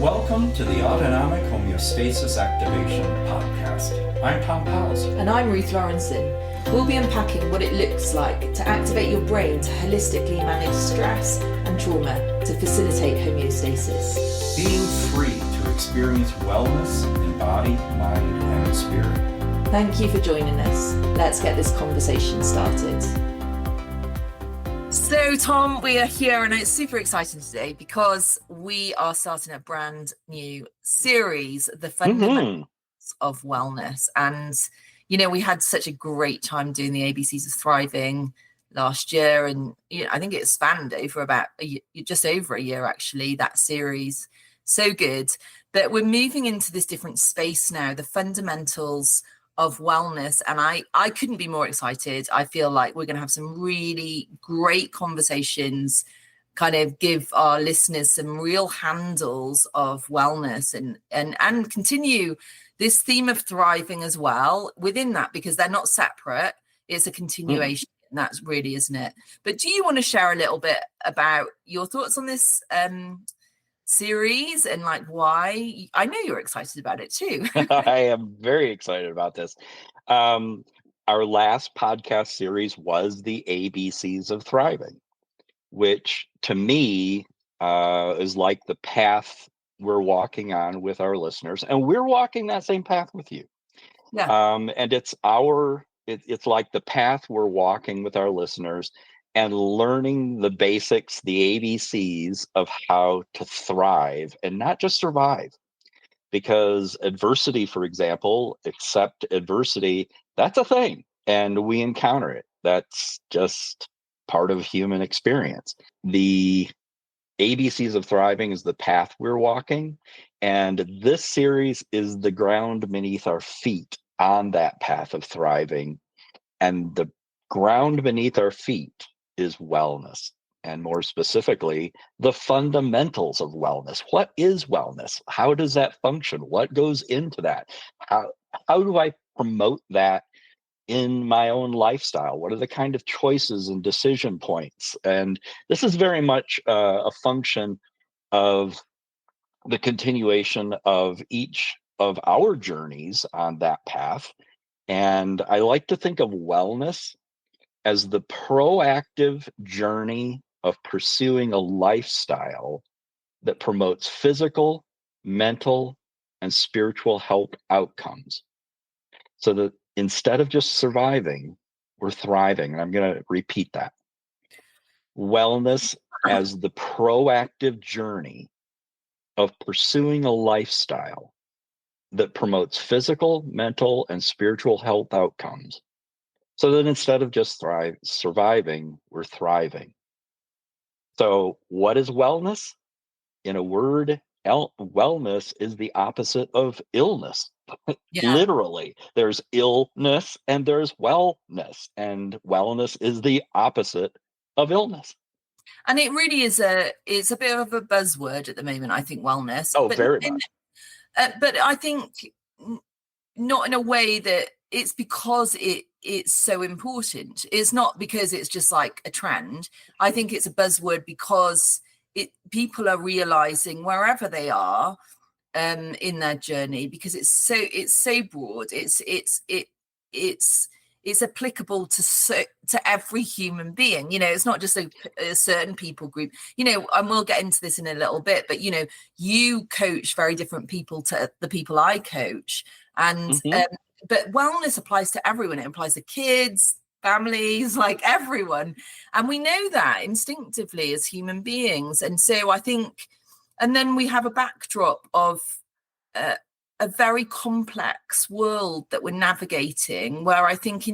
Welcome to the Autonomic Homeostasis Activation Podcast. I'm Tom Powles. And I'm Ruth Lorensson. We'll be unpacking what it looks like to activate your brain to holistically manage stress and trauma to facilitate homeostasis. Being free to experience wellness in body, mind, and spirit. Thank you for joining us. Let's get this conversation started. So, Tom, we are here and it's super exciting today because we are starting a brand new series, The Fundamentals of Wellness. And, you know, we had such a great time doing the ABCs of Thriving last year. And I think it spanned over about just over a year, actually, that series. So good. But we're moving into this different space now, the fundamentals of wellness, and I couldn't be more excited. I feel like we're going to have some really great conversations, kind of give our listeners some real handles of wellness and continue this theme of thriving as well within that, because they're not separate. It's a continuation. And that's really, isn't it? But do you want to share a little bit about your thoughts on this series and like why? I know you're excited about it too. I am very excited about this. Our last podcast series was the ABCs of Thriving, which to me is like the path we're walking on with our listeners, and we're walking that same path with you. Yeah. And it's like the path we're walking with our listeners and learning the basics, the ABCs of how to thrive and not just survive. Because adversity, for example, accept adversity, that's a thing. And we encounter it. That's just part of human experience. The ABCs of Thriving is the path we're walking. And this series is the ground beneath our feet on that path of thriving. And the ground beneath our feet is wellness, and more specifically, the fundamentals of wellness. What is wellness? How does that function? What goes into that? How do I promote that in my own lifestyle? What are the kind of choices and decision points? And this is very much a function of the continuation of each of our journeys on that path. And I like to think of wellness as the proactive journey of pursuing a lifestyle that promotes physical, mental, and spiritual health outcomes. So that instead of just surviving, we're thriving. And I'm going to repeat that. Wellness as the proactive journey of pursuing a lifestyle that promotes physical, mental, and spiritual health outcomes. So that instead of just surviving, we're thriving. So what is wellness? In a word, wellness is the opposite of illness. Yeah. Literally, there's illness and there's wellness. And wellness is the opposite of illness. And it really is it's a bit of a buzzword at the moment, I think, wellness. Oh, very much. But I think not in a way that it's because it's so important. It's not because it's just like a trend. I think it's a buzzword because people are realizing wherever they are in their journey, because it's so broad. It's applicable to every human being. You know, it's not just a certain people group. You know, and we'll get into this in a little bit. But you know, you coach very different people to the people I coach, and but wellness applies to everyone. It applies to kids, families, like everyone. And we know that instinctively as human beings. And so I think, and then we have a backdrop of a very complex world that we're navigating, where I think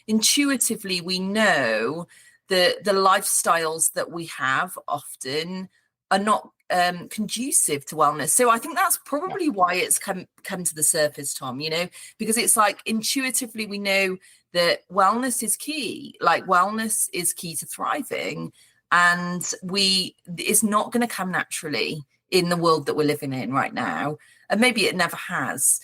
intuitively we know that the lifestyles that we have often are not conducive to wellness. So I think that's probably why it's come to the surface, Tom, you know, because it's like intuitively we know that wellness is key, like wellness is key to thriving, and it's not going to come naturally in the world that we're living in right now, and maybe it never has.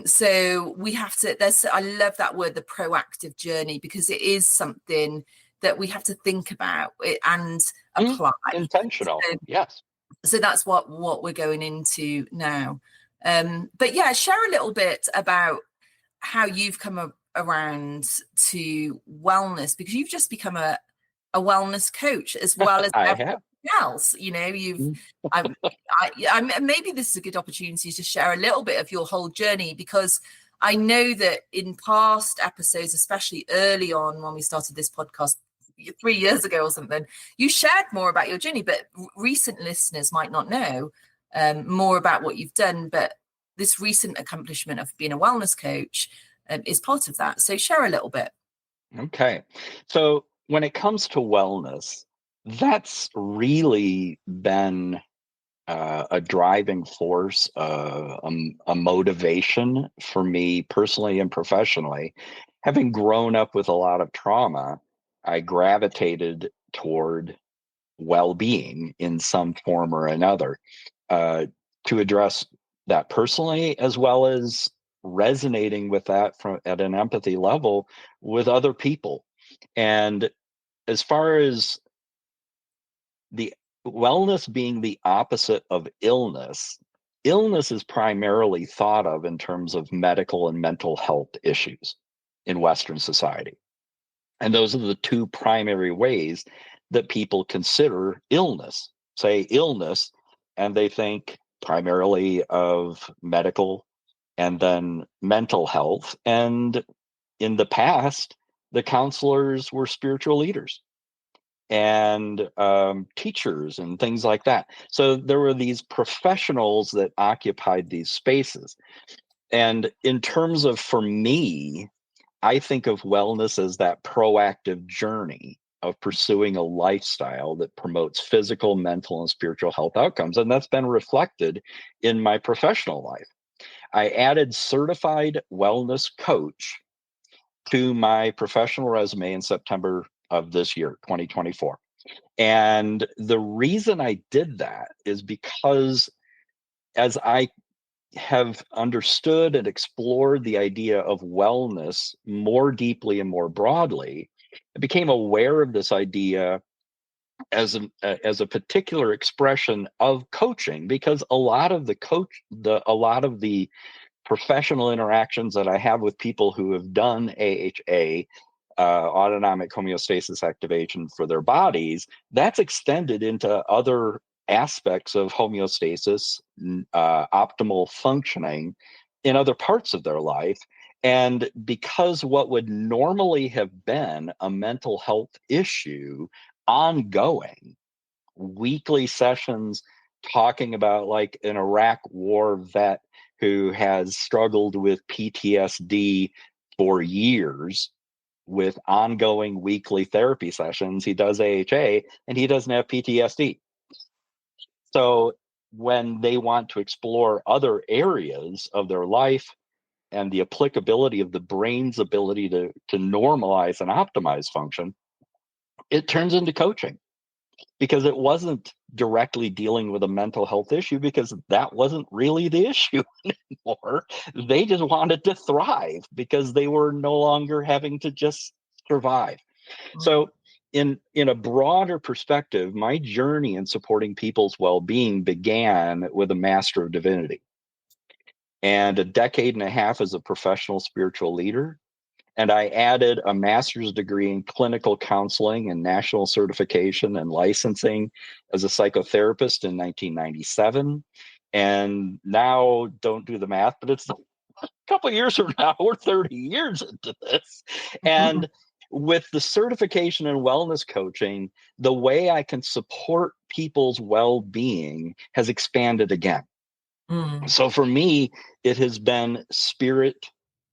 So we have to, I love that word, the proactive journey, because it is something that we have to think about and apply. Intentional, yes. So that's what we're going into now. But yeah, share a little bit about how you've come around to wellness, because you've just become a wellness coach as well as I everything have. else. You know, maybe this is a good opportunity to share a little bit of your whole journey, because I know that in past episodes, especially early on when we started this podcast 3 years ago or something, you shared more about your journey, but recent listeners might not know more about what you've done. But this recent accomplishment of being a wellness coach is part of that. So share a little bit. Okay. So when it comes to wellness, that's really been a driving force, a motivation for me personally and professionally. Having grown up with a lot of trauma, I gravitated toward well-being in some form or another, to address that personally, as well as resonating with that from at an empathy level with other people. And as far as the wellness being the opposite of illness, illness is primarily thought of in terms of medical and mental health issues in Western society. And those are the two primary ways that people consider illness. Say illness, and they think primarily of medical and then mental health. And in the past, the counselors were spiritual leaders and teachers and things like that. So there were these professionals that occupied these spaces. And in terms of, for me, I think of wellness as that proactive journey of pursuing a lifestyle that promotes physical, mental, and spiritual health outcomes. And that's been reflected in my professional life. I added certified wellness coach to my professional resume in September of this year, 2024. And the reason I did that is because as I have understood and explored the idea of wellness more deeply and more broadly, I became aware of this idea as a particular expression of coaching, because a lot of the professional interactions that I have with people who have done AHA, autonomic homeostasis activation for their bodies, that's extended into other aspects of homeostasis, optimal functioning in other parts of their life. And because what would normally have been a mental health issue ongoing, weekly sessions talking about like an Iraq war vet who has struggled with PTSD for years, with ongoing weekly therapy sessions. He does AHA and he doesn't have PTSD. So when they want to explore other areas of their life and the applicability of the brain's ability to normalize and optimize function, it turns into coaching, because it wasn't directly dealing with a mental health issue, because that wasn't really the issue anymore. They just wanted to thrive because they were no longer having to just survive. So in a broader perspective, my journey in supporting people's well-being began with a Master of Divinity and a decade and a half as a professional spiritual leader. And I added a master's degree in clinical counseling and national certification and licensing as a psychotherapist in 1997. And now, don't do the math, but it's a couple of years from now, we're 30 years into this. And with the certification in wellness coaching, the way I can support people's well-being has expanded again. So for me, it has been spirit,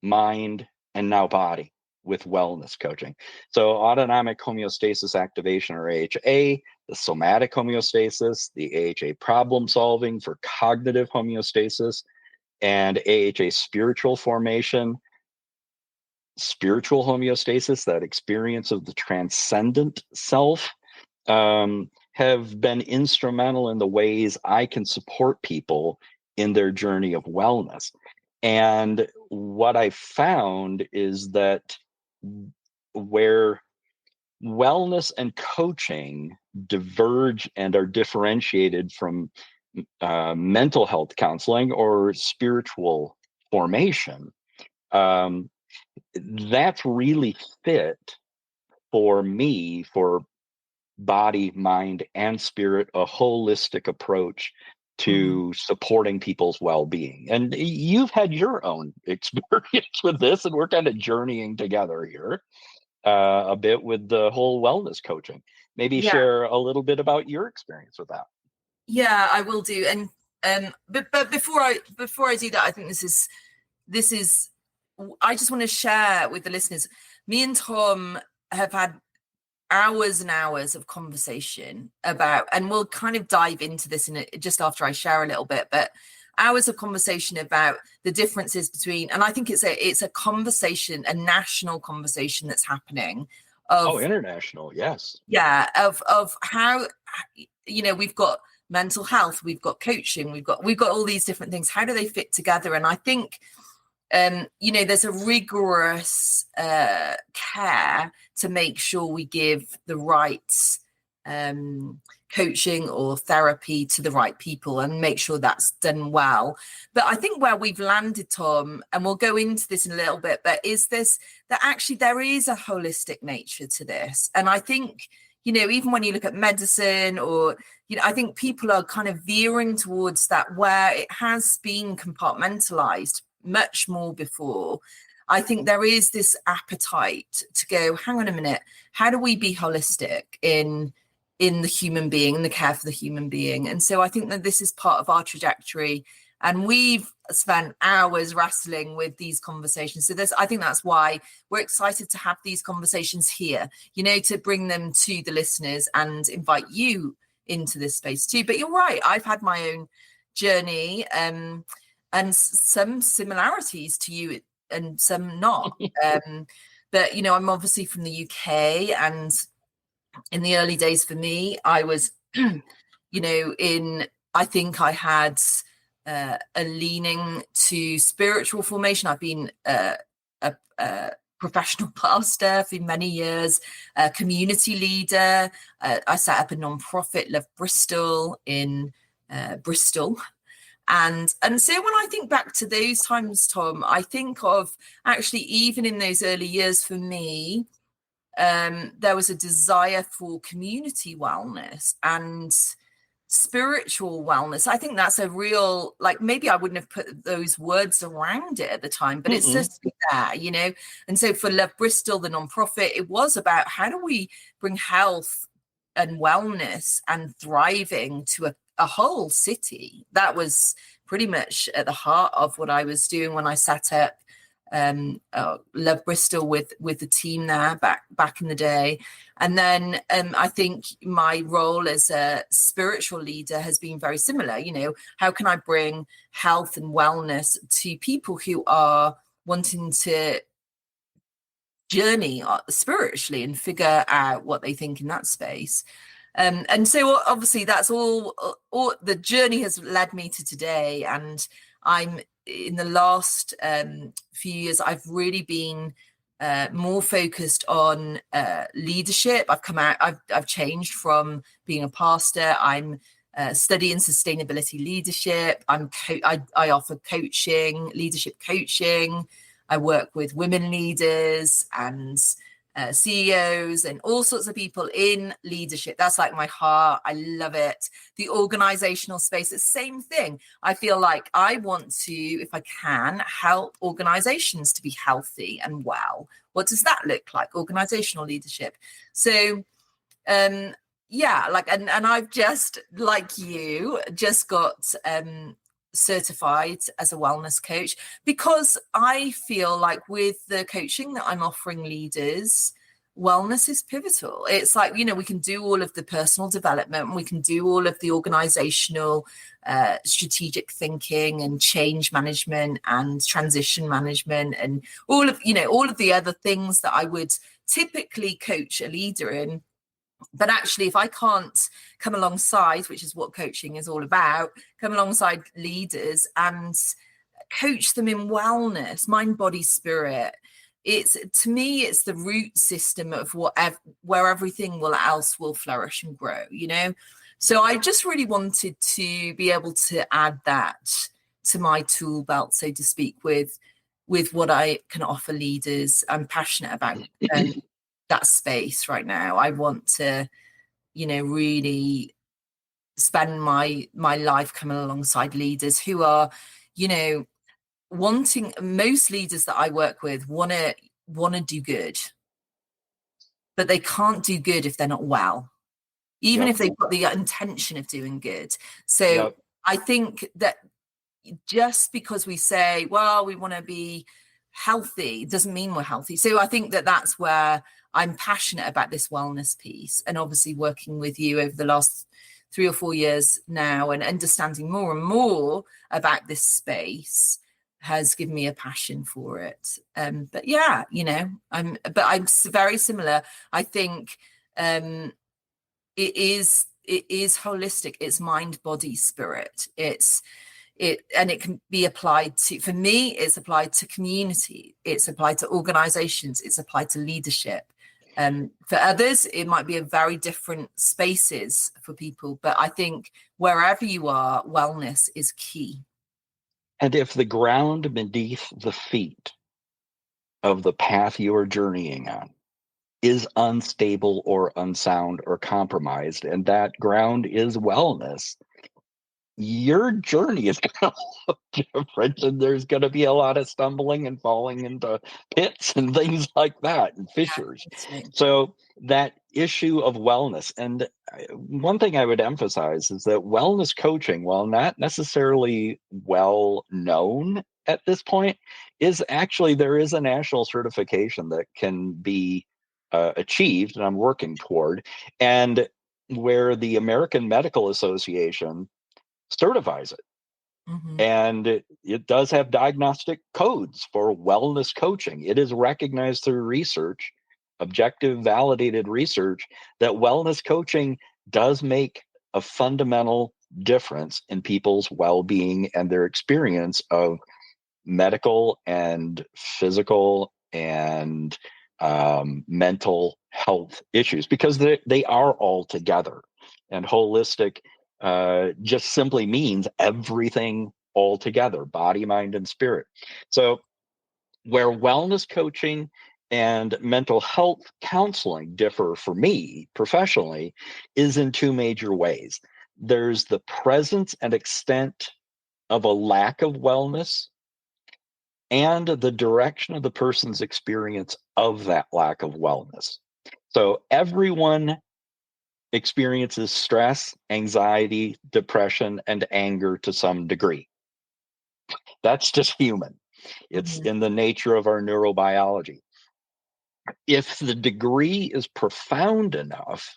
mind, and now body with wellness coaching. So autonomic homeostasis activation, or AHA, the somatic homeostasis, the AHA problem solving for cognitive homeostasis, and AHA spiritual formation, spiritual homeostasis, that experience of the transcendent self, have been instrumental in the ways I can support people in their journey of wellness. And what I found is that where wellness and coaching diverge and are differentiated from mental health counseling or spiritual formation. That's really fit for me, for body, mind, and spirit, a holistic approach to supporting people's well-being. And you've had your own experience with this, and we're kind of journeying together here a bit with the whole wellness coaching. Maybe Yeah. share a little bit about your experience with that. Yeah, I will do. And but before I do that, I think this is I just want to share with the listeners. Me and Tom have had hours and hours of conversation about, and we'll kind of dive into this just after I share a little bit, but hours of conversation about the differences between, and I think it's a conversation, a national conversation that's happening of international, yes. Yeah, of how, we've got mental health, we've got coaching, we've got all these different things. How do they fit together? And I think there's a rigorous care to make sure we give the right coaching or therapy to the right people and make sure that's done well. But I think where we've landed, Tom, and we'll go into this in a little bit, but is this, that actually there is a holistic nature to this. And I think, even when you look at medicine or, I think people are kind of veering towards that where it has been compartmentalized much more before. I think there is this appetite to go, hang on a minute, how do we be holistic in the human being, in the care for the human being? And so I think that this is part of our trajectory, and we've spent hours wrestling with these conversations. So I think that's why we're excited to have these conversations here, to bring them to the listeners and invite you into this space too. But you're right, I've had my own journey, and some similarities to you and some not. But, I'm obviously from the UK, and in the early days for me, I was, I think I had a leaning to spiritual formation. I've been a professional pastor for many years, a community leader. I set up a nonprofit, Love Bristol, in Bristol. And so when I think back to those times, Tom, I think of actually even in those early years for me, there was a desire for community wellness and spiritual wellness. I think that's a real, maybe I wouldn't have put those words around it at the time, but it's just there, And so for Love Bristol, the nonprofit, it was about how do we bring health and wellness and thriving to a whole city. That was pretty much at the heart of what I was doing when I set up Love Bristol with the team there back in the day. And then I think my role as a spiritual leader has been very similar. How can I bring health and wellness to people who are wanting to journey spiritually and figure out what they think in that space? And so obviously that's all the journey has led me to today. And I'm in the last few years, I've really been more focused on leadership. I've changed from being a pastor. I'm studying sustainability leadership. I offer coaching, leadership coaching. I work with women leaders and CEOs and all sorts of people in leadership. That's like my heart. I love it. The organizational space, the same thing. I feel like I want to, if I can, help organizations to be healthy and well. What does that look like? Organizational leadership. So, and I've just, like you, just got certified as a wellness coach, because I feel like with the coaching that I'm offering leaders, wellness is pivotal. It's like, we can do all of the personal development, we can do all of the organizational strategic thinking and change management and transition management and all of the other things that I would typically coach a leader in. But actually, if I can't come alongside, which is what coaching is all about, come alongside leaders and coach them in wellness, mind, body, spirit, it's, to me, it's the root system of where everything else will flourish and grow, you know. So I just really wanted to be able to add that to my tool belt, so to speak, with what I can offer leaders. I'm passionate about that space right now. I want to, you know, really spend my life coming alongside leaders who are, you know, wanting. Most leaders that I work with want to do good, but they can't do good if they're not well, even if they've got the intention of doing good. So I think that just because we say, well, we want to be healthy, doesn't mean we're healthy. So I think that that's where I'm passionate about this wellness piece, and obviously working with you over the last 3 or 4 years now and understanding more and more about this space has given me a passion for it. But yeah, you know, I'm very similar. I think it is holistic. It's mind, body, spirit. And it can be applied to, for me, it's applied to community, it's applied to organizations, it's applied to leadership. For others, it might be a very different spaces for people, but I think wherever you are, wellness is key. And if the ground beneath the feet of the path you are journeying on is unstable or unsound or compromised, and that ground is wellness, your journey is going to look different, and there's going to be a lot of stumbling and falling into pits and things like that, and fissures. So that issue of wellness, and one thing I would emphasize is that wellness coaching, while not necessarily well known at this point, is actually, there is a national certification that can be achieved, and I'm working toward, and where the American Medical Association certifies it. Mm-hmm. And it does have diagnostic codes for wellness coaching. It is recognized through research, objective, validated research, that wellness coaching does make a fundamental difference in people's well-being and their experience of medical and physical and mental health issues, because they are all together. And holistic just simply means everything all together: body, mind, and spirit. So where wellness coaching and mental health counseling differ for me professionally is in 2 major ways. There's the presence and extent of a lack of wellness, and the direction of the person's experience of that lack of wellness. So everyone experiences stress, anxiety, depression, and anger to some degree. That's just human. It's in the nature of our neurobiology. If the degree is profound enough,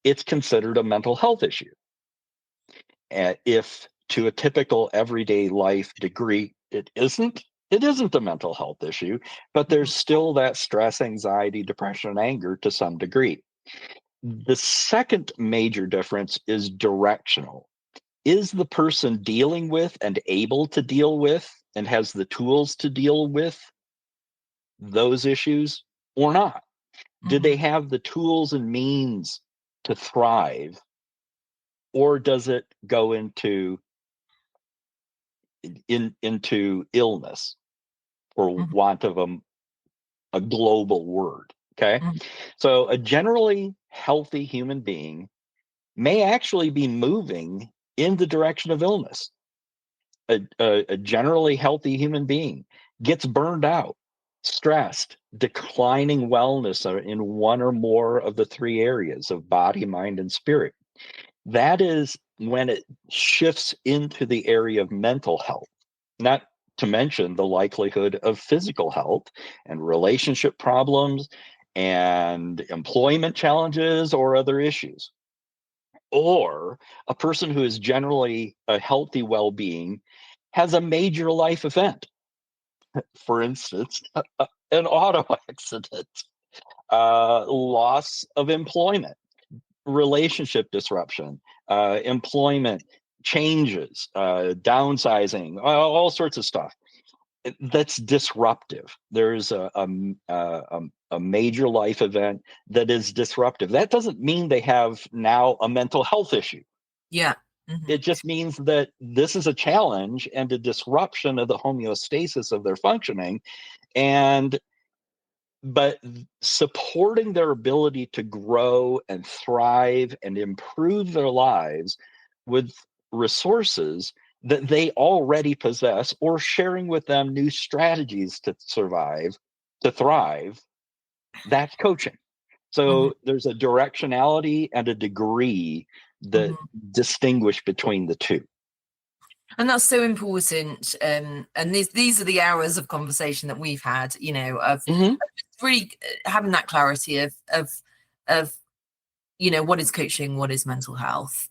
it's considered a mental health issue. And if to a typical everyday life degree it isn't a mental health issue, but there's still that stress, anxiety, depression, and anger to some degree. The second major difference is directional. Is the person dealing with and able to deal with and has the tools to deal with those issues or not? Do they have the tools and means to thrive, or does it go into illness, for want of a global word? Okay. So a generally healthy human being may actually be moving in the direction of illness. A generally healthy human being gets burned out, stressed, declining wellness in one or more of the 3 areas of body, mind, and spirit. That is when it shifts into the area of mental health, not to mention the likelihood of physical health and relationship problems and employment challenges or other issues. Or a person who is generally a healthy well-being has a major life event, for instance, an auto accident, loss of employment, relationship disruption, employment changes, downsizing, all sorts of stuff. that's disruptive. There's a major life event that is disruptive. That doesn't mean they have now a mental health issue. Yeah. Mm-hmm. It just means that this is a challenge and a disruption of the homeostasis of their functioning. But supporting their ability to grow and thrive and improve their lives with resources that they already possess, or sharing with them new strategies to survive, to thrive, that's coaching. So there's a directionality and a degree that distinguish between the two. And that's so important. And these are the hours of conversation that we've had, you know, of really having that clarity of, you know, what is coaching, what is mental health.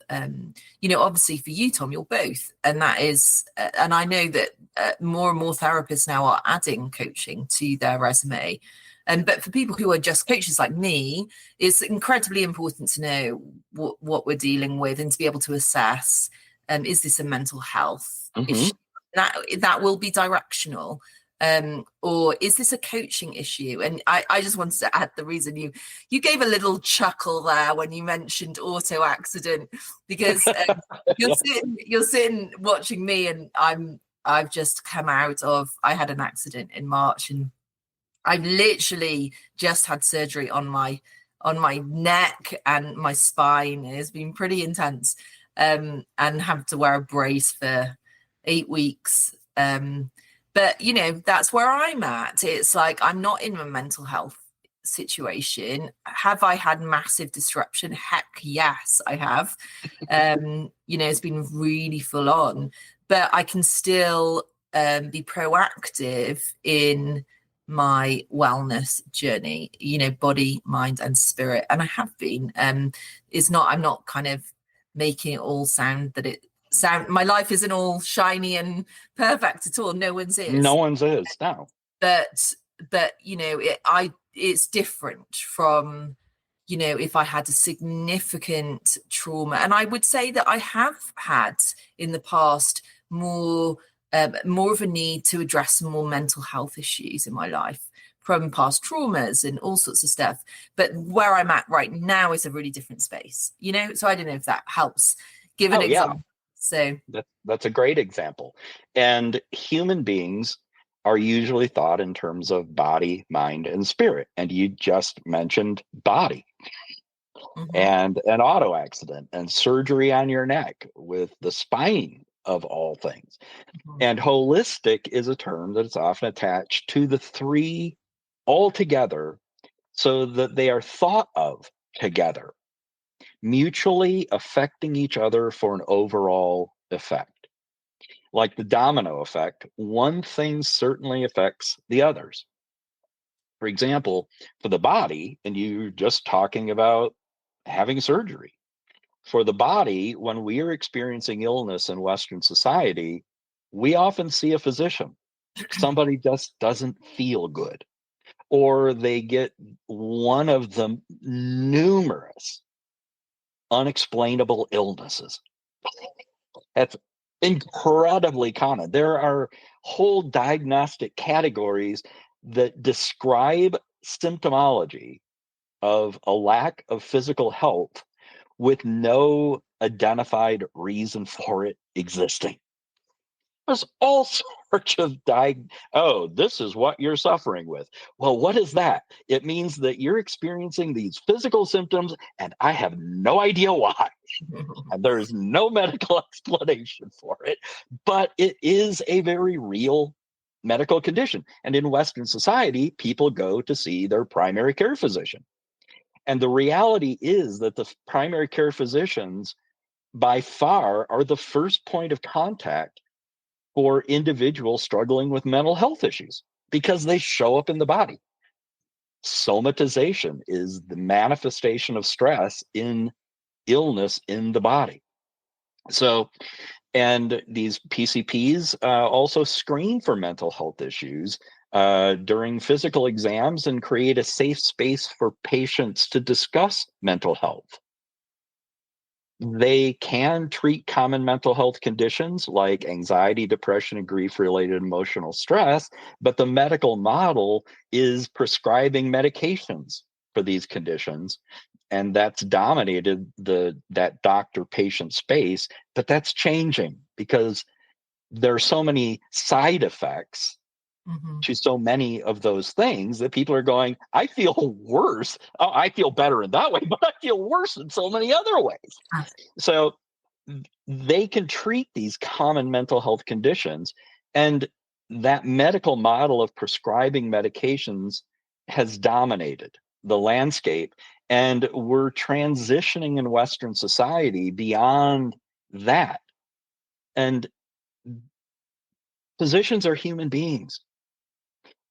You know, obviously for you, Tom, you're both. And that is, and I know that more and more therapists now are adding coaching to their resume. But for people who are just coaches like me, it's incredibly important to know what we're dealing with and to be able to assess, is this a mental health issue? That will be directional. Or is this a coaching issue? And I just wanted to add the reason you gave a little chuckle there when you mentioned auto accident, because you're sitting watching me, and I've just come out of, I had an accident in March, and I've literally just had surgery on my neck and my spine. It's been pretty intense, and have to wear a brace for 8 weeks. But, you know, that's where I'm at. It's like, I'm not in a mental health situation. Have I had massive disruption? Heck, yes, I have. You know, it's been really full on, but I can still be proactive in my wellness journey, you know, body, mind, and spirit. And I have been. I'm not kind of making it all sound my life isn't all shiny and perfect at all. No one's is. No one's is, no. But you know, it's different from, you know, if I had a significant trauma. And I would say that I have had in the past more of a need to address some more mental health issues in my life from past traumas and all sorts of stuff. But where I'm at right now is a really different space, you know? So I don't know if that helps give an example. Yeah. So that's a great example. And human beings are usually thought in terms of body, mind, and spirit. And you just mentioned body and an auto accident and surgery on your neck with the spine of all things. And holistic is a term that is often attached to the three altogether, so that they are thought of together, mutually affecting each other for an overall effect. Like the domino effect, one thing certainly affects the others. For example, for the body, and you're just talking about having surgery. For the body, when we are experiencing illness in Western society, we often see a physician. Somebody just doesn't feel good, or they get one of the numerous unexplainable illnesses. That's incredibly common. There are whole diagnostic categories that describe symptomology of a lack of physical health with no identified reason for it existing. There's all sorts of this is what you're suffering with. Well, what is that? It means that you're experiencing these physical symptoms, and I have no idea why. And there is no medical explanation for it, but it is a very real medical condition. And in Western society, people go to see their primary care physician. And the reality is that the primary care physicians, by far, are the first point of contact for individuals struggling with mental health issues, because they show up in the body. Somatization is the manifestation of stress in illness in the body. So, and these PCPs also screen for mental health issues during physical exams and create a safe space for patients to discuss mental health. They can treat common mental health conditions like anxiety, depression, and grief-related emotional stress, but the medical model is prescribing medications for these conditions, and that's dominated that doctor-patient space. But that's changing because there are so many side effects Mhm. to so many of those things that people are going, I feel worse. Oh, I feel better in that way, but I feel worse in so many other ways. So they can treat these common mental health conditions. And that medical model of prescribing medications has dominated the landscape. And we're transitioning in Western society beyond that. And physicians are human beings.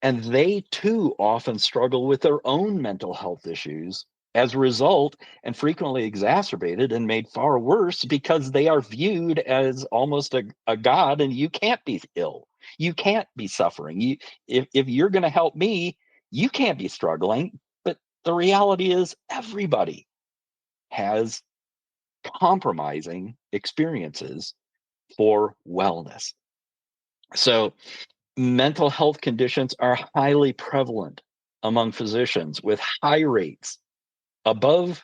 And they too often struggle with their own mental health issues as a result, and frequently exacerbated and made far worse because they are viewed as almost a god, and you can't be ill. You can't be suffering. If you're going to help me, you can't be struggling. But the reality is, everybody has compromising experiences for wellness. So, mental health conditions are highly prevalent among physicians with high rates above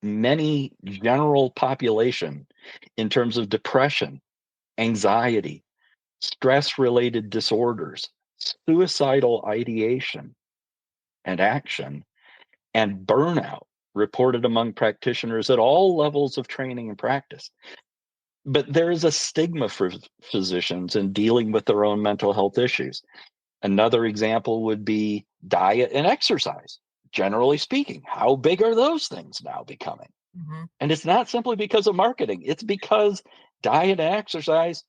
many general population in terms of depression, anxiety, stress related disorders, suicidal ideation and action, and burnout reported among practitioners at all levels of training and practice. But there is a stigma for physicians in dealing with their own mental health issues. Another example would be diet and exercise. Generally speaking, how big are those things now becoming? Mhm. And it's not simply because of marketing, it's because diet and exercise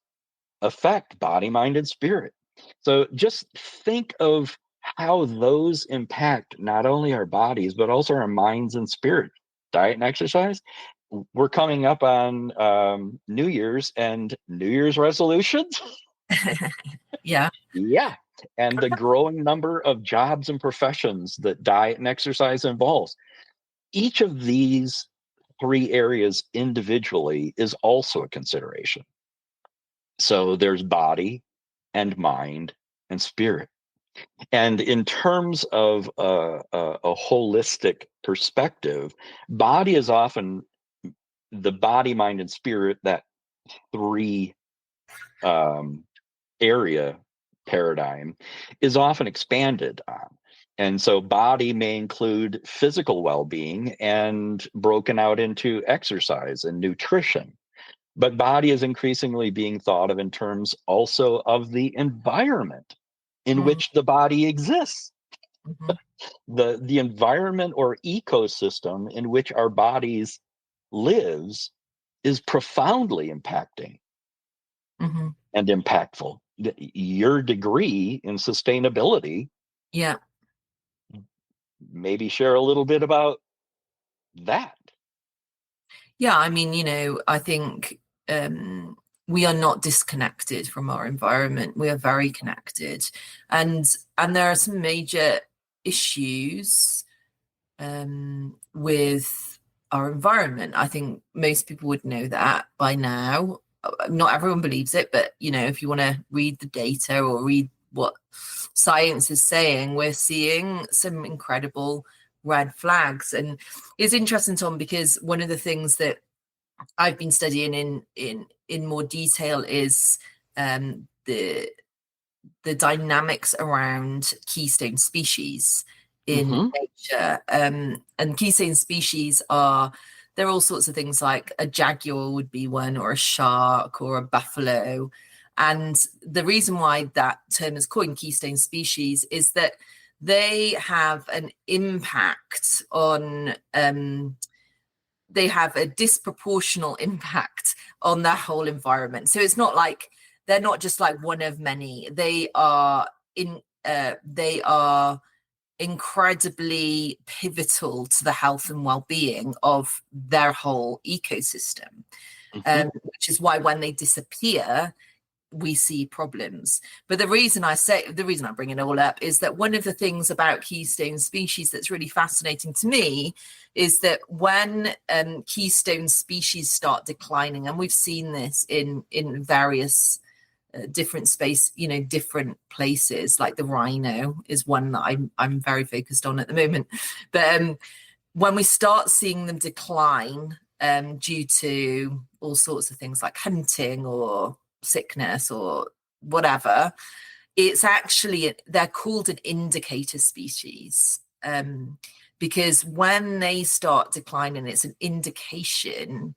affect body, mind, and spirit. So just think of how those impact not only our bodies, but also our minds and spirit. Diet and exercise. We're coming up on New Year's and New Year's resolutions. Yeah. Yeah. And the growing number of jobs and professions that diet and exercise involves. Each of these three areas individually is also a consideration. So there's body and mind and spirit. And in terms of a holistic perspective, body is often the body, mind, and spirit, that three um, area paradigm is often expanded on. And so body may include physical well-being and broken out into exercise and nutrition. But body is increasingly being thought of in terms also of the environment in Mm, which the body exists. mhm, The environment or ecosystem in which our bodies lives is profoundly impacting mhm. and impactful. Your degree in sustainability, Yeah. maybe share a little bit about that. Yeah, I mean, I think we are not disconnected from our environment. We are very connected, and there are some major issues with our environment. I think most people would know that by now. Not everyone believes it, but if you want to read the data or read what science is saying, we're seeing some incredible red flags. And it's interesting, Tom, because one of the things that I've been studying in more detail is the dynamics around keystone species in Mm-hmm. nature. And keystone species there are all sorts of things, like a jaguar would be one, or a shark, or a buffalo. And the reason why that term is coined, keystone species, is that they have an impact on they have a disproportional impact on their whole environment. So it's not like they're not just like one of many. They are incredibly pivotal to the health and well-being of their whole ecosystem. Mm-hmm. Which is why when they disappear, we see problems. But the reason I bring it all up is that one of the things about keystone species that's really fascinating to me is that when keystone species start declining, and we've seen this in various different space, different places, like the rhino is one that I'm very focused on at the moment. But when we start seeing them decline due to all sorts of things like hunting or sickness or whatever, it's actually, they're called an indicator species, because when they start declining, it's an indication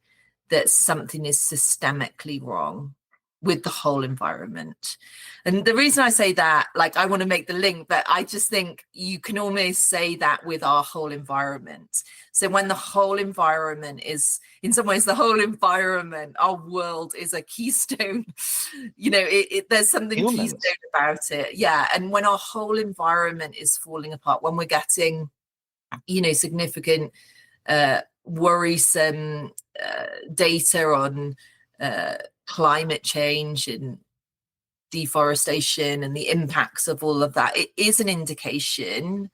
that something is systemically wrong with the whole environment. And the reason I say that, like, I want to make the link, but I just think you can almost say that with our whole environment. So when the whole environment is, in some ways, the whole environment, our world is a keystone, there's something Humans. keystone about it. Yeah. And when our whole environment is falling apart, when we're getting, significant worrisome data on climate change and deforestation and the impacts of all of that, it is an indication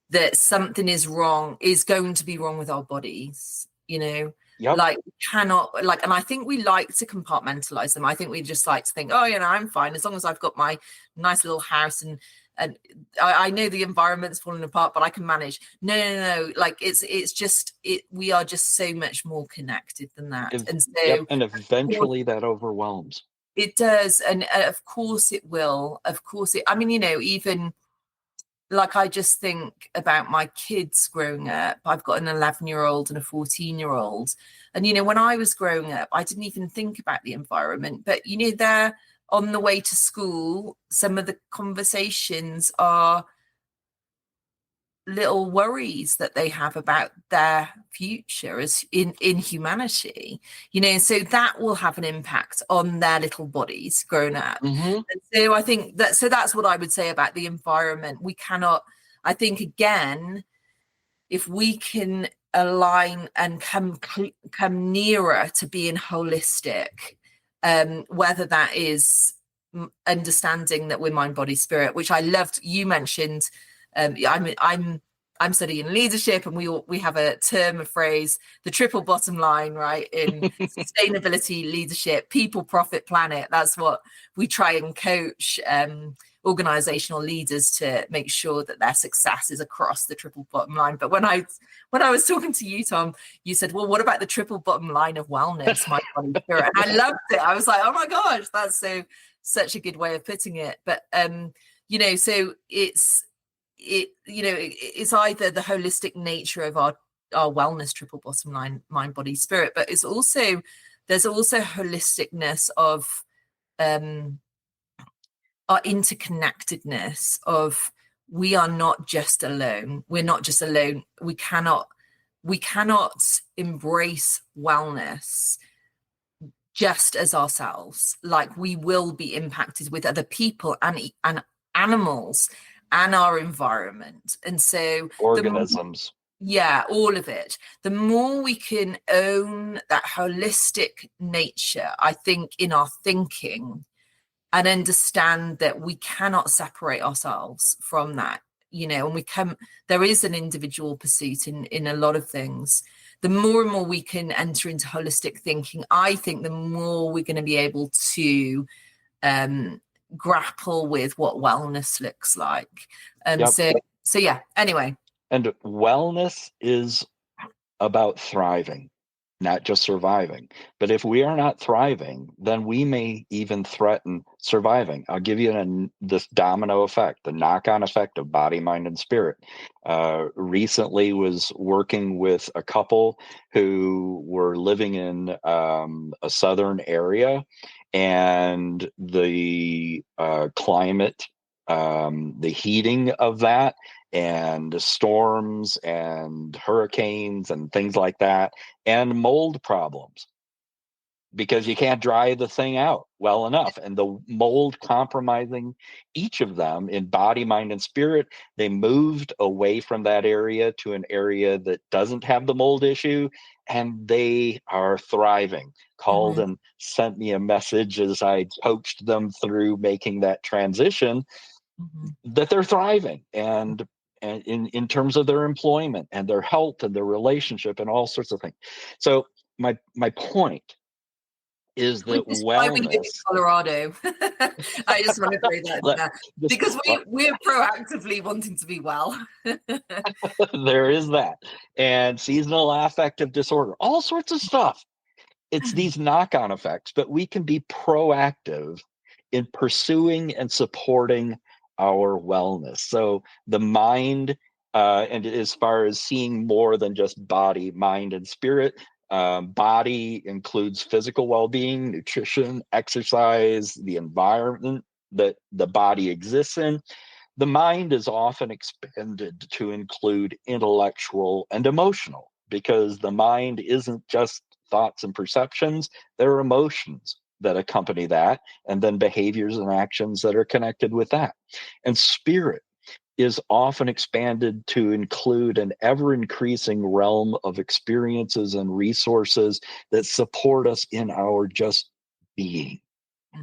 that something is going to be wrong with our bodies. Yep. Like, we cannot, and I think we like to compartmentalize them. I think we just like to think, oh, I'm fine as long as I've got my nice little house and I know the environment's falling apart, but I can manage. No. Like, it's just we are just so much more connected than that. And so, and eventually that overwhelms. It does, and of course it will. Of course I mean, even like, I just think about my kids growing up. I've got an 11-year-old and a 14-year-old, and when I was growing up, I didn't even think about the environment. But they're on the way to school. Some of the conversations are little worries that they have about their future as in humanity, so that will have an impact on their little bodies growing up. Mm-hmm. And so I think that's what I would say about the environment. We cannot, I think, again, if we can align and come nearer to being holistic, whether that is understanding that we're mind, body, spirit, which I loved. You mentioned, I'm studying leadership, and we have a term, a phrase, the triple bottom line, right? In sustainability, leadership, people, profit, planet. That's what we try and coach organizational leaders to make sure that their success is across the triple bottom line. But when I was talking to you, Tom, you said, well, what about the triple bottom line of wellness, mind, body, spirit? And I loved it. I was like, oh my gosh, that's such a good way of putting it. But so it's either the holistic nature of our wellness triple bottom line, mind, body, spirit, but there's also holisticness of our interconnectedness of, we are not just alone. We're not just alone. We cannot embrace wellness just as ourselves. Like, we will be impacted with other people and animals and our environment. And so organisms. All of it. The more we can own that holistic nature, I think, in our thinking, and understand that we cannot separate ourselves from that, and there is an individual pursuit in a lot of things. The more and more we can enter into holistic thinking, I think the more we're going to be able to grapple with what wellness looks like. So yeah, anyway. And wellness is about thriving, not just surviving. But if we are not thriving, then we may even threaten surviving. I'll give you this domino effect, the knock-on effect of body, mind, and spirit. Recently was working with a couple who were living in a southern area, and the climate, the heating of that, and storms and hurricanes and things like that, and mold problems. because you can't dry the thing out well enough. And the mold compromising each of them in body, mind, and spirit, they moved away from that area to an area that doesn't have the mold issue, and they are thriving. Called and sent me a message as I coached them through making that transition, that they're thriving, and in terms of their employment and their health and their relationship and all sorts of things. So my point is that Which is why we live in wellness. Colorado. I just want to throw that in there. Because we're proactively wanting to be well. There is that. And seasonal affective disorder, all sorts of stuff. It's these knock-on effects, but we can be proactive in pursuing and supporting our wellness. So the mind, and as far as seeing more than just body, mind, and spirit, body includes physical well-being, nutrition, exercise, the environment that the body exists in. The mind is often expanded to include intellectual and emotional, because the mind isn't just thoughts and perceptions, there are emotions that accompany that, and then behaviors and actions that are connected with that. And spirit is often expanded to include an ever-increasing realm of experiences and resources that support us in our just being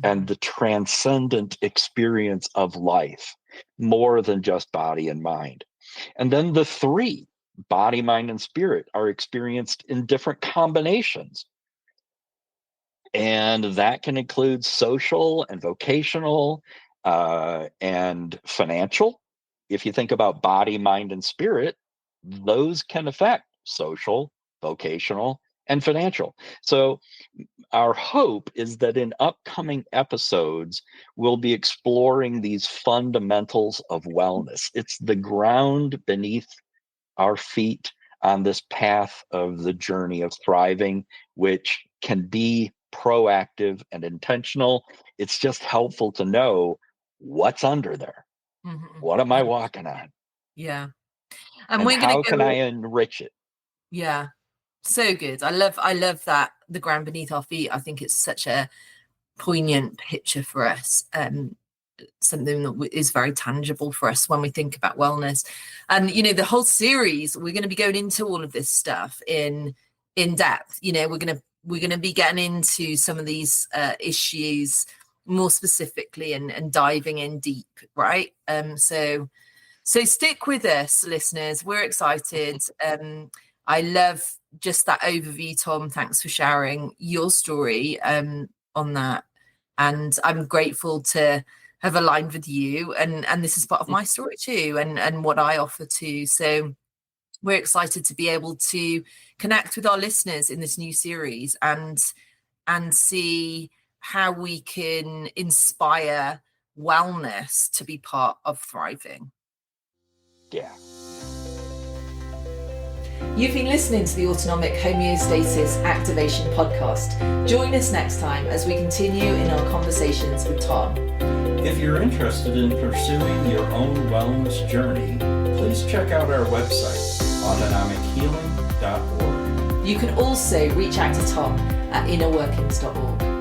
and the transcendent experience of life, more than just body and mind. And then the three, body, mind, and spirit, are experienced in different combinations. And that can include social and vocational and financial. If you think about body, mind, and spirit, those can affect social, vocational, and financial. So our hope is that in upcoming episodes, we'll be exploring these fundamentals of wellness. It's the ground beneath our feet on this path of the journey of thriving, which can be proactive and intentional. It's just helpful to know what's under there. What am I walking on? Yeah. And how can I enrich it? Yeah. So good. I love that, the ground beneath our feet. I think it's such a poignant picture for us. Something that is very tangible for us when we think about wellness. And the whole series, we're going to be going into all of this stuff in depth. We're going to be getting into some of these issues more specifically and diving in deep, right? So stick with us, listeners. We're excited. I love just that overview, Tom. Thanks for sharing your story on that. And I'm grateful to have aligned with you. And this is part of my story too, and what I offer too. So we're excited to be able to connect with our listeners in this new series and see how we can inspire wellness to be part of thriving. Yeah. You've been listening to the Autonomic Homeostasis Activation Podcast. Join us next time as we continue in our conversations with Tom. If you're interested in pursuing your own wellness journey, please check out our website, autonomichealing.org. You can also reach out to Tom at innerworkings.org.